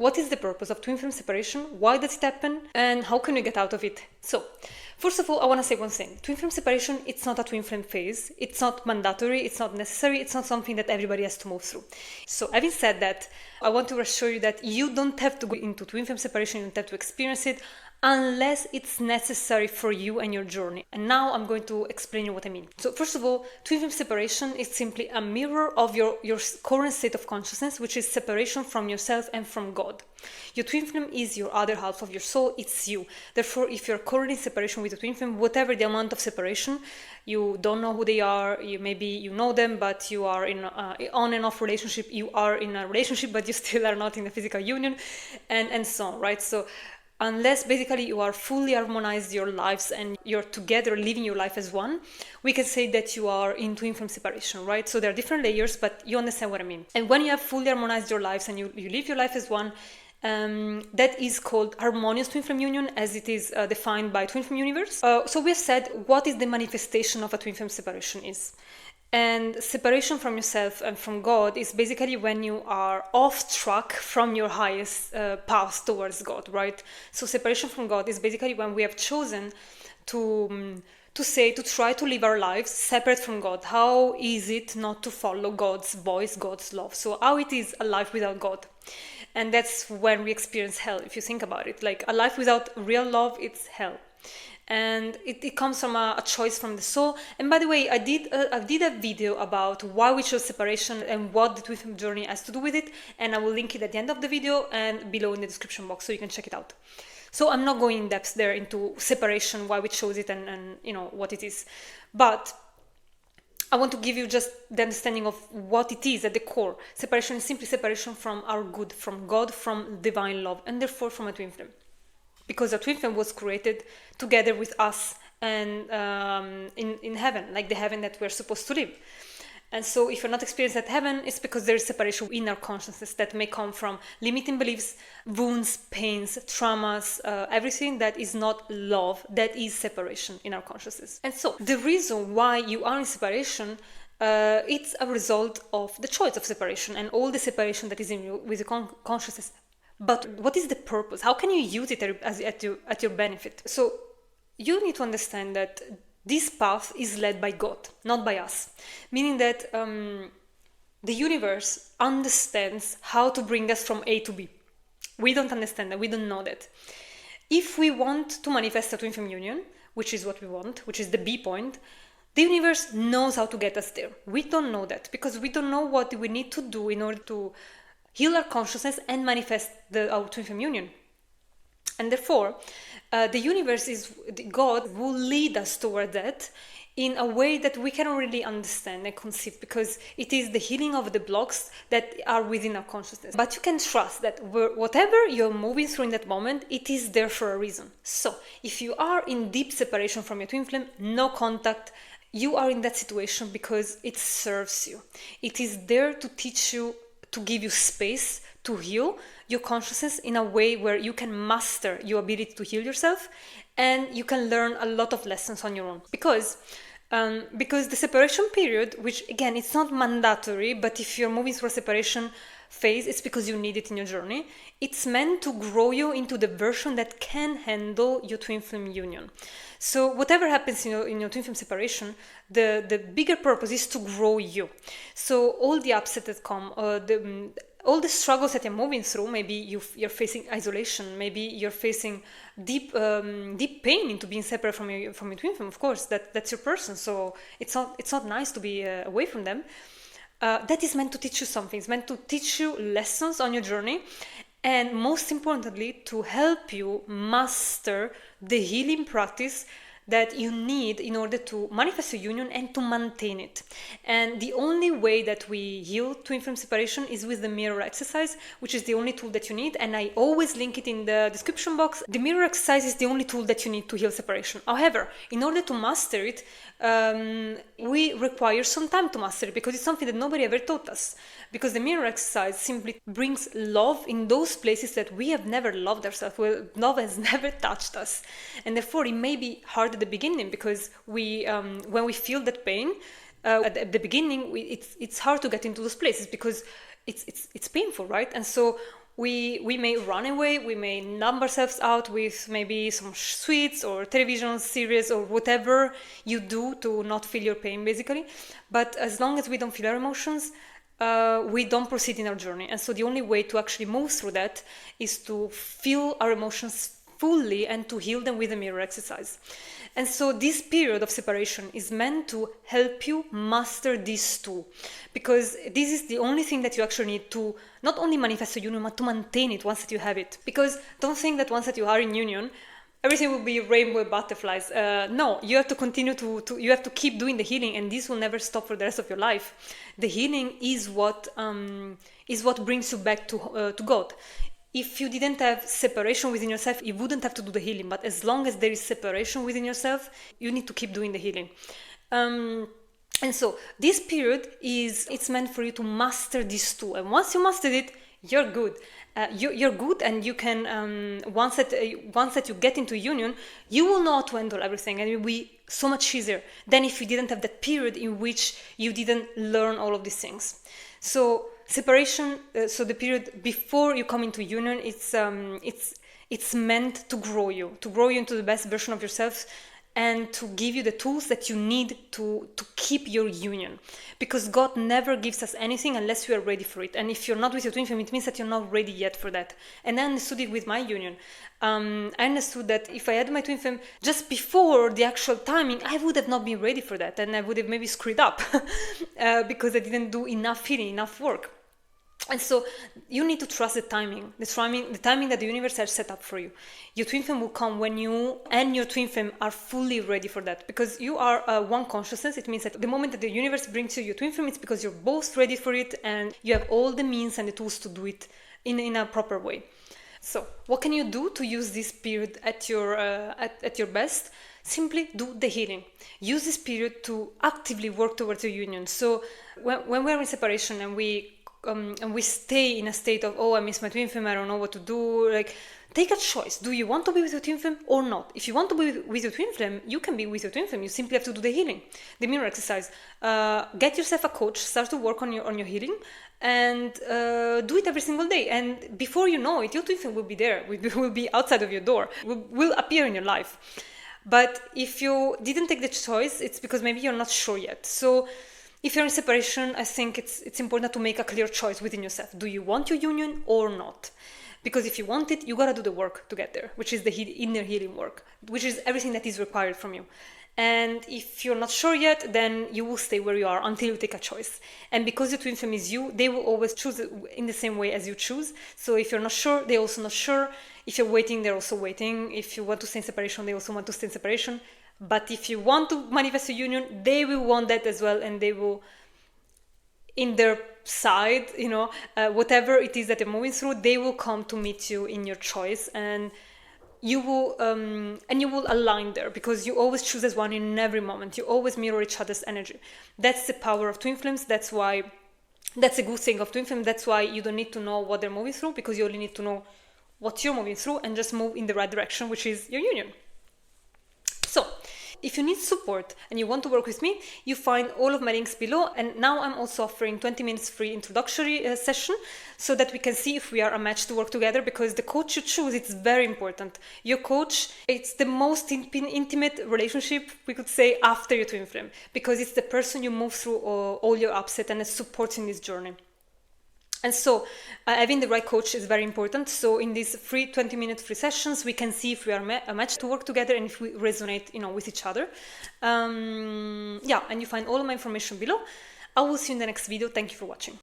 What is the purpose of twin flame separation? Why does it happen? And how can we get out of it? So, first of all, I want to say one thing. Twin flame separation, it's not a twin flame phase. It's not mandatory. It's not necessary. It's not something that everybody has to move through. So, having said that, I want to assure you that you don't have to go into twin flame separation. You don't have to experience it unless it's necessary for you and your journey. And now I'm going to explain you what I mean. So first of all, twin flame separation is simply a mirror of your current state of consciousness, which is separation from yourself and from God. Your twin flame is your other half of your soul, it's you. Therefore, if you're currently in separation with a twin flame, whatever the amount of separation, you don't know who they are, maybe you know them, but you are in on and off relationship, you are in a relationship, but you still are not in a physical union, and so on, right? So unless basically you are fully harmonized your lives and you're together living your life as one, we can say that you are in twin flame separation, right? So there are different layers, but you understand what I mean. And when you have fully harmonized your lives and you live your life as one, that is called harmonious twin flame union, as it is defined by Twin Flame Universe. So we have said what is the manifestation of a twin flame separation is. And separation from yourself and from God is basically when you are off track from your highest path towards God, right? So separation from God is basically when we have chosen to try to live our lives separate from God. How is it not to follow God's voice, God's love? So how it is a life without God? And that's when we experience hell, if you think about it. Like a life without real love, it's hell. And it comes from a choice from the soul. And by the way, I did a video about why we chose separation and what the twin flame journey has to do with it, and I will link it at the end of the video and below in the description box so you can check it out. So I'm not going in depth there into separation, why we chose it, and you know what it is, but I want to give you just the understanding of what it is at the core. Separation is simply separation from our good, from God, from divine love, and therefore from a twin flame. Because a twin flame was created together with us and in heaven, like the heaven that we're supposed to live. And so if you're not experiencing that heaven, it's because there is separation in our consciousness that may come from limiting beliefs, wounds, pains, traumas, everything that is not love, that is separation in our consciousness. And so the reason why you are in separation, it's a result of the choice of separation and all the separation that is in you with the consciousness. But what is the purpose? How can you use it at your benefit? So you need to understand that this path is led by God, not by us. Meaning that the universe understands how to bring us from A to B. We don't understand that. We don't know that. If we want to manifest a twin flame union, which is what we want, which is the B point, the universe knows how to get us there. We don't know that because we don't know what we need to do in order to heal our consciousness and manifest our twin flame union. And therefore, the universe is God will lead us toward that in a way that we cannot really understand and conceive, because it is the healing of the blocks that are within our consciousness. But you can trust that whatever you're moving through in that moment, it is there for a reason. So if you are in deep separation from your twin flame, no contact, you are in that situation because it serves you. It is there to teach you, to give you space to heal your consciousness in a way where you can master your ability to heal yourself, and you can learn a lot of lessons on your own. Because the separation period, which again, it's not mandatory, but if you're moving through a separation phase, it's because you need it in your journey. It's meant to grow you into the version that can handle your twin flame union. So whatever happens in your twin flame separation, the bigger purpose is to grow you. So all the upset that come, all the struggles that you're moving through, maybe you're facing isolation, maybe you're facing deep pain into being separate from your twin flame. Of course, that's your person. So it's not nice to be away from them. That is meant to teach you something. It's meant to teach you lessons on your journey, and most importantly, to help you master the healing practice that you need in order to manifest a union and to maintain it. And the only way that we heal twin flame separation is with the mirror exercise, which is the only tool that you need, and I always link it in the description box. The mirror exercise is the only tool that you need to heal separation. However, in order to master it, we require some time to master it, because it's something that nobody ever taught us. Because the mirror exercise simply brings love in those places that we have never loved ourselves, where love has never touched us. And therefore it may be hard at the beginning, because when we feel that pain at the beginning, it's hard to get into those places because it's painful, right? And so we may run away, we may numb ourselves out with maybe some sweets or television series or whatever you do to not feel your pain, basically. But as long as we don't feel our emotions, we don't proceed in our journey. And so the only way to actually move through that is to feel our emotions fully and to heal them with a mirror exercise. And so this period of separation is meant to help you master these two, because this is the only thing that you actually need to not only manifest a union, but to maintain it once that you have it. Because don't think that once that you are in union, everything will be rainbow butterflies. No, you have to continue you have to keep doing the healing, and this will never stop for the rest of your life. The healing is what brings you back to God. If you didn't have separation within yourself, you wouldn't have to do the healing. But as long as there is separation within yourself, you need to keep doing the healing. And so this period it's meant for you to master these two. And once you mastered it, you're good. You're good, and you can once that you get into union, you will know how to handle everything, and it will be so much easier than if you didn't have that period in which you didn't learn all of these things. So separation, so the period before you come into union, it's meant to grow you into the best version of yourself, and to give you the tools that you need to keep your union. Because God never gives us anything unless we are ready for it. And if you're not with your twin flame, it means that you're not ready yet for that. And I understood it with my union. I understood that if I had my twin flame just before the actual timing, I would have not been ready for that. And I would have maybe screwed up because I didn't do enough healing, enough work. And so you need to trust the timing that the universe has set up for you. Your twin flame will come when you and your twin flame are fully ready for that. Because you are one consciousness. It means that the moment that the universe brings you your twin flame, it's because you're both ready for it and you have all the means and the tools to do it in a proper way. So what can you do to use this period at your best? Simply do the healing. Use this period to actively work towards your union. So when we're in separation and we stay in a state of, I miss my twin flame, I don't know what to do, like, take a choice. Do you want to be with your twin flame or not? If you want to be with your twin flame, you can be with your twin flame. You simply have to do the healing, the mirror exercise. Get yourself a coach, start to work on your healing, and do it every single day. And before you know it, your twin flame will be there, will be outside of your door, will appear in your life. But if you didn't take the choice, it's because maybe you're not sure yet. So if you're in separation, I think it's important to make a clear choice within yourself. Do you want your union or not? Because if you want it, you gotta do the work to get there, which is the inner healing work, which is everything that is required from you. And if you're not sure yet, then you will stay where you are until you take a choice. And because your twin flame is you, they will always choose in the same way as you choose. So if you're not sure, they're also not sure. If you're waiting, they're also waiting. If you want to stay in separation, they also want to stay in separation. But if you want to manifest a union, they will want that as well, and they will, in their side, whatever it is that they're moving through, they will come to meet you in your choice, and you will align there, because you always choose as one in every moment. You always mirror each other's energy. That's the power of twin flames. That's why that's a good thing of twin flame. That's why you don't need to know what they're moving through, because you only need to know what you're moving through and just move in the right direction, which is your union. So if you need support and you want to work with me, you find all of my links below. And now I'm also offering 20 minutes free introductory session, so that we can see if we are a match to work together, because the coach you choose, it's very important. Your coach, it's the most intimate relationship, we could say, after your twin flame, because it's the person you move through all your upset and it supports in this journey. And so having the right coach is very important. So in these free 20-minute free sessions, we can see if we are a match to work together and if we resonate, with each other. And you find all of my information below. I will see you in the next video. Thank you for watching.